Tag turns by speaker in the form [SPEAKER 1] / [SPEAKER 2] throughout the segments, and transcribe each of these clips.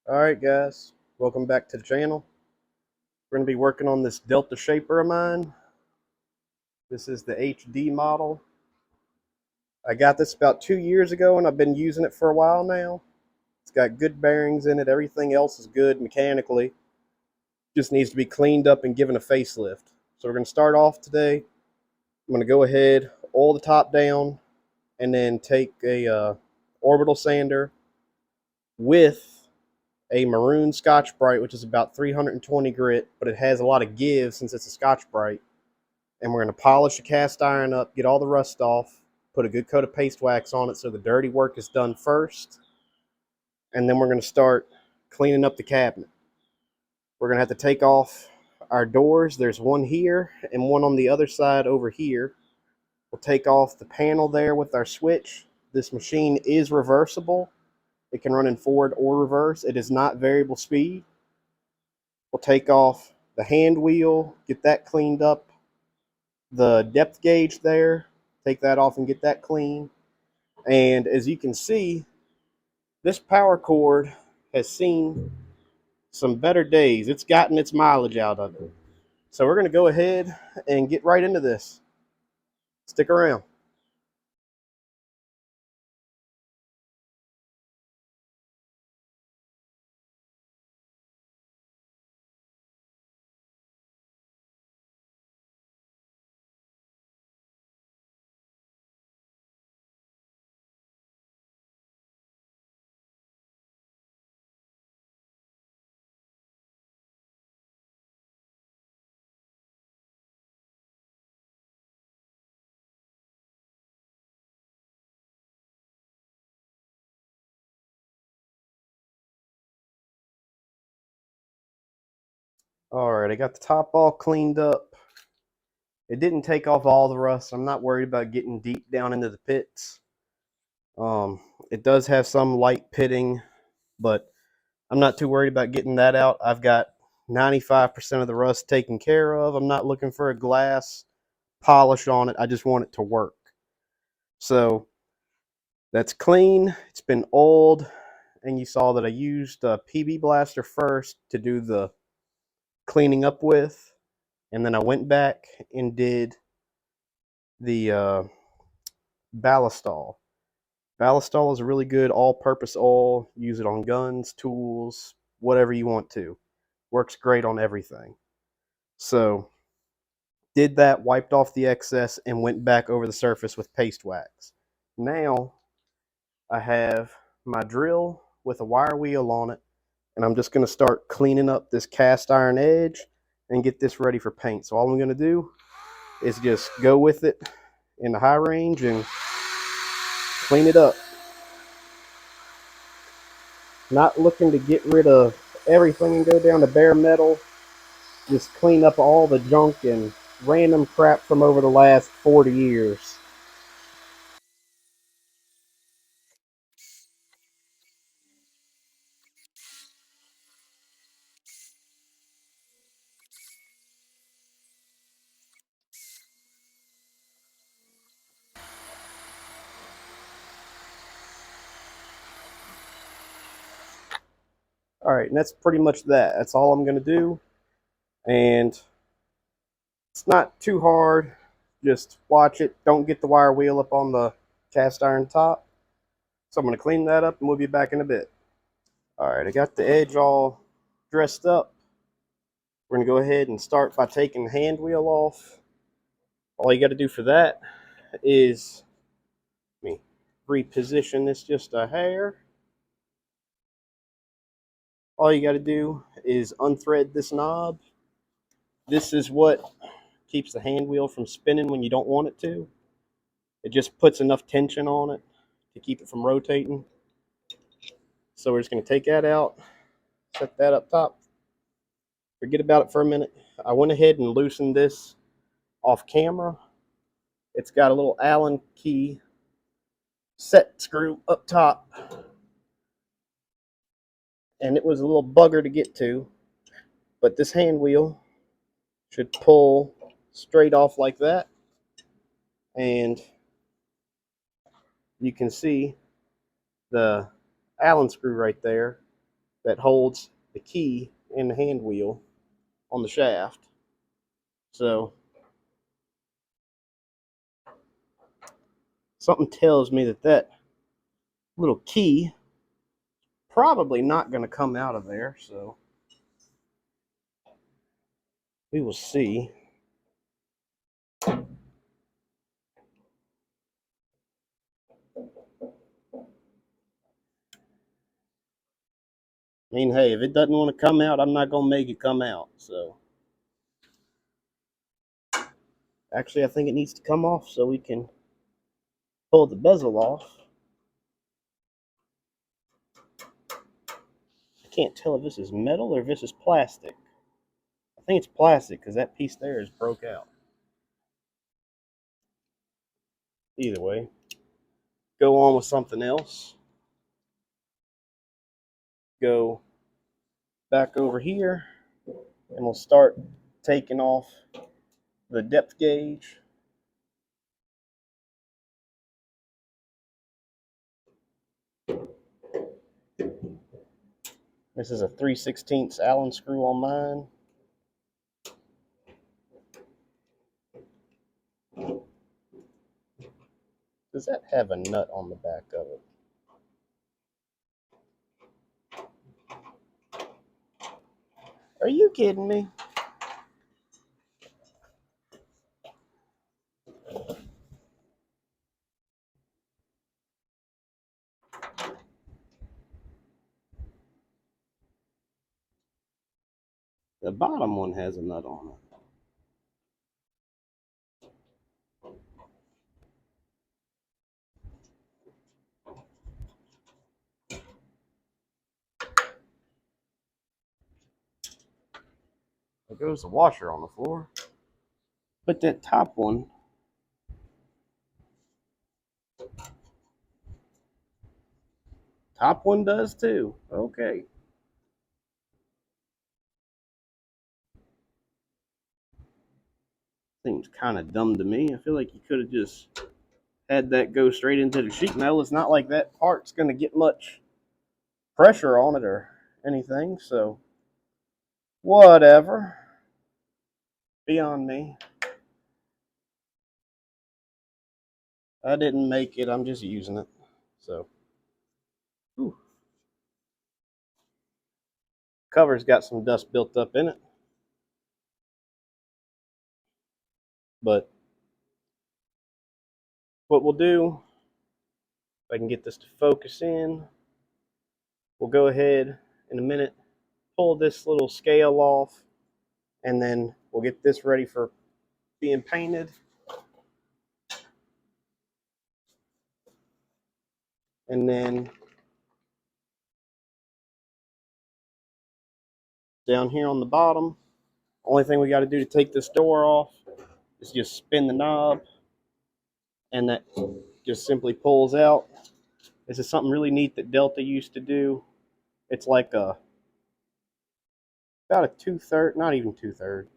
[SPEAKER 1] Alright guys, welcome back to the channel. We're going to be working on this Delta shaper of mine. This is the HD model. I got this about 2 years ago and I've been using it for a while now. It's got good bearings in it, everything else is good mechanically. Just needs to be cleaned up and given a facelift. So we're going to start off today. I'm going to go ahead, oil the top down, and then take a orbital sander with a maroon Scotch Brite, which is about 320 grit, but it has a lot of give since it's a Scotch Brite. And we're going to polish the cast iron up, get all the rust off, put a good coat of paste wax on it so the dirty work is done first. And then we're going to start cleaning up the cabinet. We're going to have to take off our doors. There's one here and one on the other side over here. We'll take off the panel there with our switch. This machine is reversible. It can run in forward or reverse. It is not variable speed. We'll take off the hand wheel, get that cleaned up. The depth gauge there, take that off and get that clean. And as you can see, this power cord has seen some better days. It's gotten its mileage out of it. So we're going to go ahead and get right into this. Stick around. All right, I got the top all cleaned up. It didn't take off all the rust. I'm not worried about getting deep down into the pits. It does have some light pitting, but I'm not too worried about getting that out. I've got 95% of the rust taken care of. I'm not looking for a glass polish on it. I just want it to work. So that's clean. It's been oiled, and you saw that I used a PB Blaster first to do the cleaning up with, and then I went back and did the Ballistol. Ballistol is a really good all-purpose oil. Use it on guns, tools, whatever you want to. Works great on everything. So did that, wiped off the excess, and went back over the surface with paste wax. Now I have my drill with a wire wheel on it, and I'm just going to start cleaning up this cast iron edge and get this ready for paint. So all I'm going to do is just go with it in the high range and clean it up. Not looking to get rid of everything and go down to bare metal. Just clean up all the junk and random crap from over the last 40 years. All right, and that's pretty much that. That's all I'm going to do. And it's not too hard. Just watch it. Don't get the wire wheel up on the cast iron top. So I'm going to clean that up and we'll be back in a bit. All right, I got the edge all dressed up. We're going to go ahead and start by taking the hand wheel off. All you got to do for that is let me reposition this just a hair. All you got to do is unthread this knob. This is what keeps the hand wheel from spinning when you don't want it to. It just puts enough tension on it to keep it from rotating. So we're just going to take that out, set that up top, forget about it for a minute. I went ahead and loosened this off camera. It's got a little Allen key set screw up top, and it was a little bugger to get to, but this hand wheel should pull straight off like that, and you can see the Allen screw right there. that holds the key and the hand wheel on the shaft. So something tells me that that little key probably not going to come out of there. So we will see. I mean, hey, if it doesn't want to come out, I'm not going to make it come out. So actually, I think it needs to come off so we can pull the bezel off. I can't tell if this is metal or if this is plastic. I think it's plastic because that piece there is broke out. Either way, go on with something else. Go back over here and we'll start taking off the depth gauge. This is a 3/16 Allen screw on mine. Does that have a nut on the back of it? Are you kidding me? The bottom one has a nut on it. There goes the washer on the floor. But that top one, does too. Okay. Seems kind of dumb to me. I feel like you could have just had that go straight into the sheet metal. It's not like that part's going to get much pressure on it or anything. So, whatever. Beyond me. I didn't make it. I'm just using it. So, whew. Cover's got some dust built up in it. But what we'll do, if I can get this to focus in, we'll go ahead in a minute, pull this little scale off, and then we'll get this ready for being painted. And then down here on the bottom, only thing we got to do to take this door off is just spin the knob, and that just simply pulls out. This is something really neat that Delta used to do. It's like about a 2/3, not even 2/3.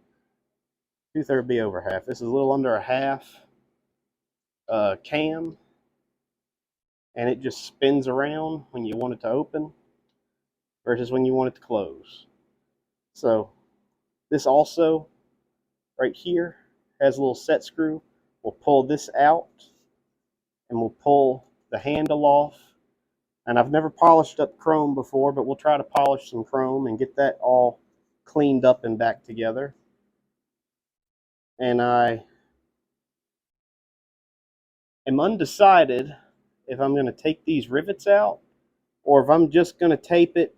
[SPEAKER 1] 2/3 be over half. This is a little under a half cam, and it just spins around when you want it to open versus when you want it to close. So this also right here has a little set screw. We'll pull this out and we'll pull the handle off. And I've never polished up chrome before, but we'll try to polish some chrome and get that all cleaned up and back together. And I am undecided if I'm going to take these rivets out or if I'm just going to tape it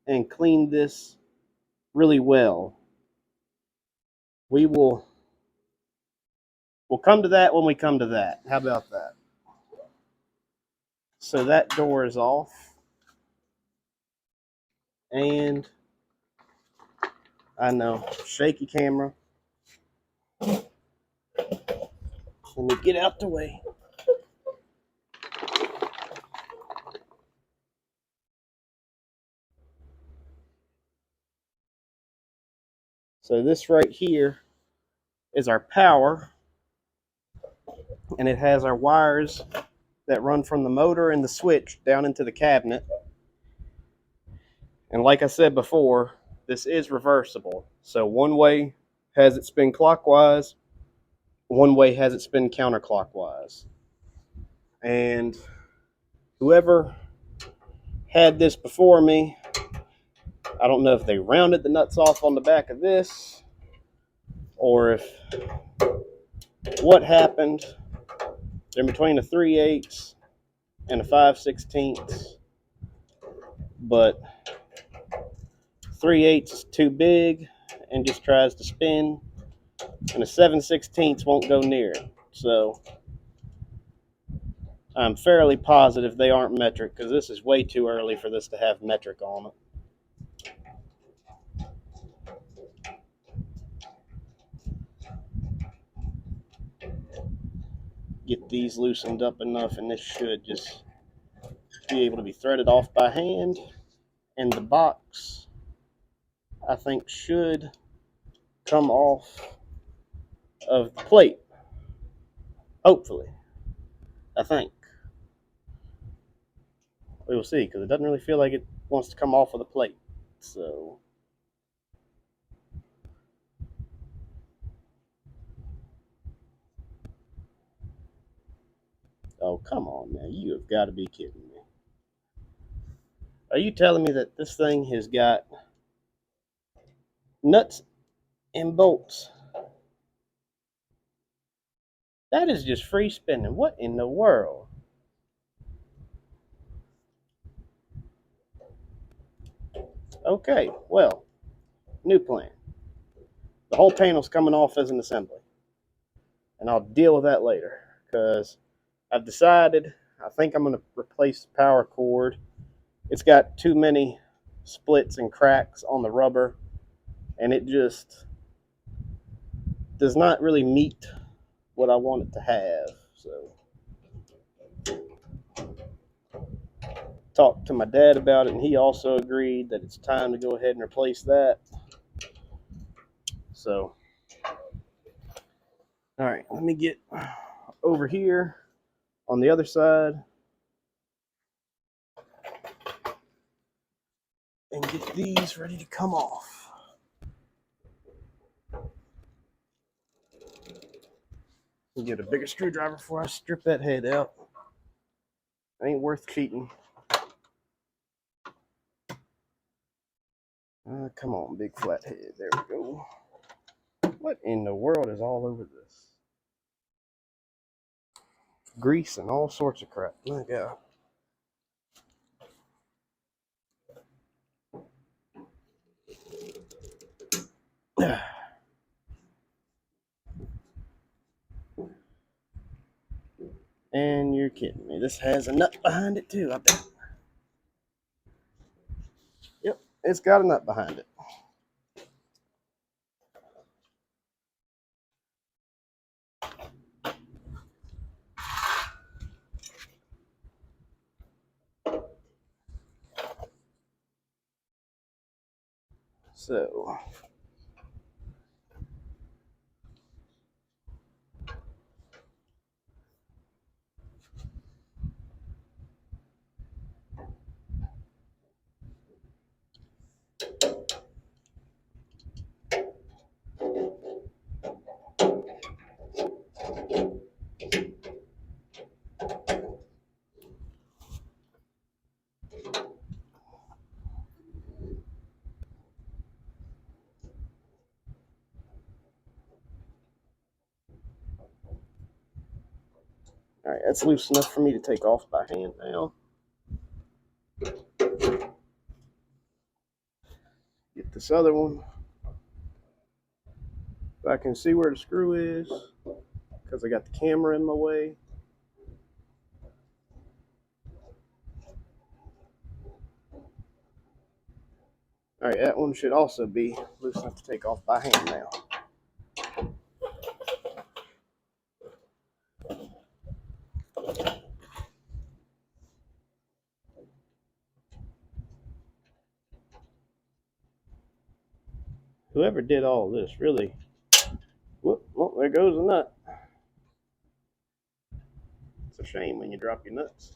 [SPEAKER 1] and clean this really well. We'll come to that when we come to that. How about that? So that door is off. And I know, shaky camera. Let me get out the way. So this right here is our power, and it has our wires that run from the motor and the switch down into the cabinet. And like I said before, this is reversible. So one way has it spin clockwise, one way has it spin counterclockwise. And whoever had this before me, I don't know if they rounded the nuts off on the back of this or if what happened. They're between a 3/8 and a 5/16, but 3/8 is too big and just tries to spin, and a 7/16 won't go near it. So I'm fairly positive they aren't metric because this is way too early for this to have metric on it. Get these loosened up enough, and this should just be able to be threaded off by hand. And the box, I think, should come off of the plate. Hopefully. I think. We will see, because it doesn't really feel like it wants to come off of the plate. So oh, come on now. You have got to be kidding me. Are you telling me that this thing has got nuts and bolts? That is just free spinning. What in the world? Okay, well, new plan. The whole panel's coming off as an assembly. And I'll deal with that later. Because I've decided, I think I'm going to replace the power cord. It's got too many splits and cracks on the rubber. And it just does not really meet what I want it to have. So talked to my dad about it, and he also agreed that it's time to go ahead and replace that. So, all right, let me get over here on the other side and get these ready to come off. I'll get a bigger screwdriver before I strip that head out. Ain't worth cheating. Come on, big flat head. There we go. What in the world is all over this? Grease and all sorts of crap. My God. And you're kidding me. This has a nut behind it too, I bet. Yep, it's got a nut behind it. So, all right, that's loose enough for me to take off by hand now. Get this other one. If I can see where the screw is, because I got the camera in my way. All right, that one should also be loose enough to take off by hand now. Whoever did all this really, whoop, well, there goes a nut. It's a shame when you drop your nuts.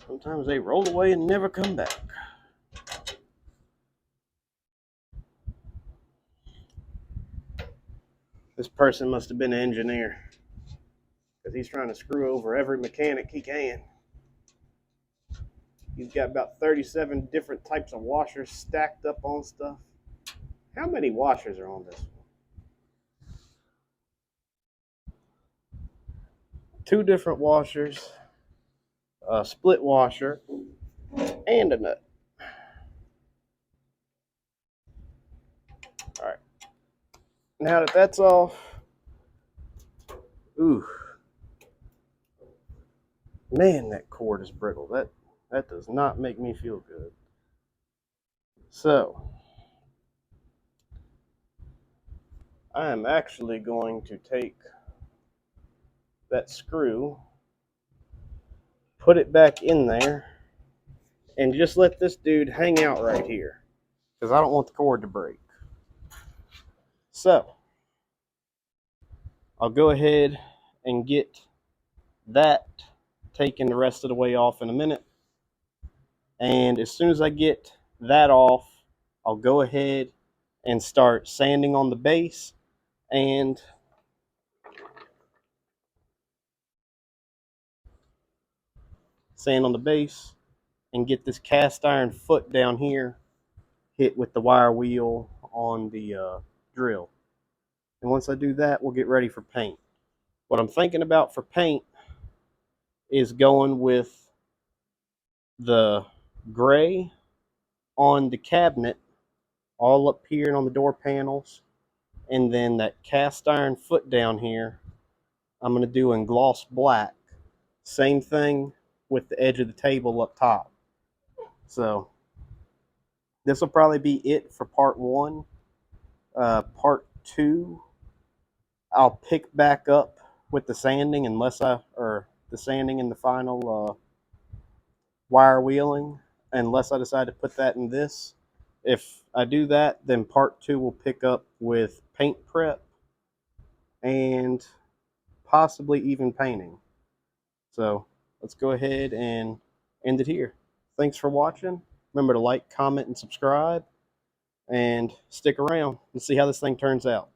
[SPEAKER 1] Sometimes they roll away and never come back. This person must have been an engineer because he's trying to screw over every mechanic he can. He's got about 37 different types of washers stacked up on stuff. How many washers are on this one? 2 different washers, a split washer, and a nut. All right. Now that that's off, ooh, man, that cord is brittle. That does not make me feel good. So, I am actually going to take that screw, put it back in there, and just let this dude hang out right here because I don't want the cord to break. So, I'll go ahead and get that taken the rest of the way off in a minute. And as soon as I get that off, I'll go ahead and start sanding on the base and get this cast iron foot down here hit with the wire wheel on the drill. And once I do that, we'll get ready for paint. What I'm thinking about for paint is going with the gray on the cabinet, all up here and on the door panels, and then that cast iron foot down here, I'm going to do in gloss black. Same thing with the edge of the table up top. So this will probably be it for part 1. Part 2, I'll pick back up with the sanding the sanding and the final wire wheeling, unless I decide to put that in this. If I do that, then part 2 will pick up with paint prep and possibly even painting. So let's go ahead and end it here. Thanks for watching. Remember to like, comment, and subscribe, and stick around and see how this thing turns out.